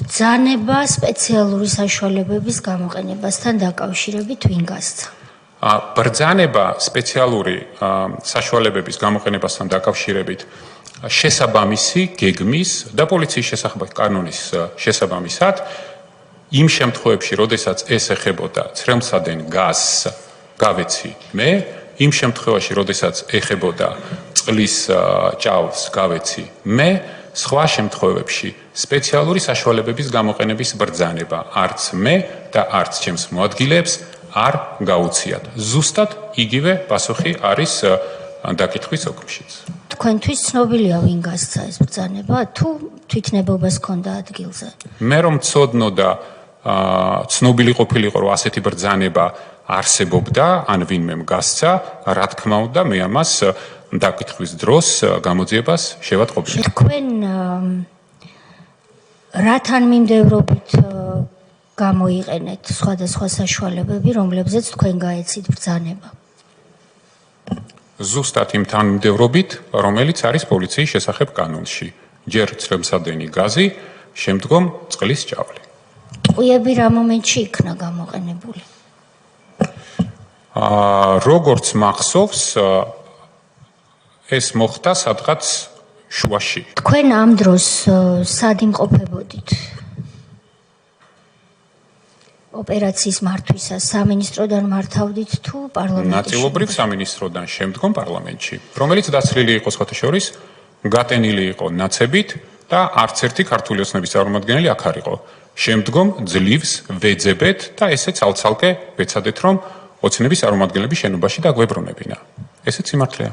ბრძანება სპეციალური საშუალებების გამოყენებასთან დაკავშირებით ვინ გასცა? ბრძანება სპეციალური საშუალებების გამოყენებასთან დაკავშირებით შესაბამისი გეგმის და პოლიციის შესახებ კანონის შესაბამისად იმ შემთხვევებში, როდესაც ეს ეხებოდა ცრემლსადენ გაზს, გავეცი მე, იმ შემთხვევაში, როდესაც ეხებოდა წყლის ჭავლს, გავეცი მე, სხვა შემთხვევებში სპეციალური საშუალებების გამოყენების ბრძანება არც მე და არც ჩემს მოადგილეებს არ გაუციათ. ზუსტად იგივე პასუხი არის დაკითხვის ოკმშიც. თქვენთვის ცნობილია ვინ გასცა ეს ბრძანება, თუ თვითნებობას ჰქონდა ადგილზე? მე რომ ცოდნო და ცნობილი ყოფილიყო, რომ ასეთი ბრძანება არსებობდა, ან ვინმემ გასცა, რა თქმა უნდა, მე ამას დაკითხვის დროს გამოძიებას შევატყობდი. თქვენ რათან მიმდევრობით გამოიყენეთ სხვადასხვა საშუალებები, რომლებზეც თქვენ გაეცით ბრძანება? ზუსტად იმ თანმიმდევრობით, რომელიც არის პოლიციის შესახებ კანონში. ჯერ ცრემლსადენი გაზი, შემდგომ წყლის ჭავლი. ტყვიები რა მომენტში იქნა გამოყენებული? როგორც მახსოვს, ეს მოხდა სადღაც შუაში. თქვენ ამ დროს სად იმყოფებოდით? ოპერაციის მართვისას სამინისტროდან მართავდით თუ პარლამენტში? ნაწილობრივ სამინისტროდან, შემდგომ პარლამენტში, რომელიც დაცლილი იყო სხვათა შორის, გატენილი იყო ნაცებით და არც ერთი ქართული ოცნების წარმომადგენელი აქ არ იყო. შემდგომ ძლივს ვეძებეთ და ესე ცალ-ცალკე ვეცადეთ, რომ ოცნების წარმომადგენლები შენობაში დაგვებრუნებინა. ესეც სიმართლეა.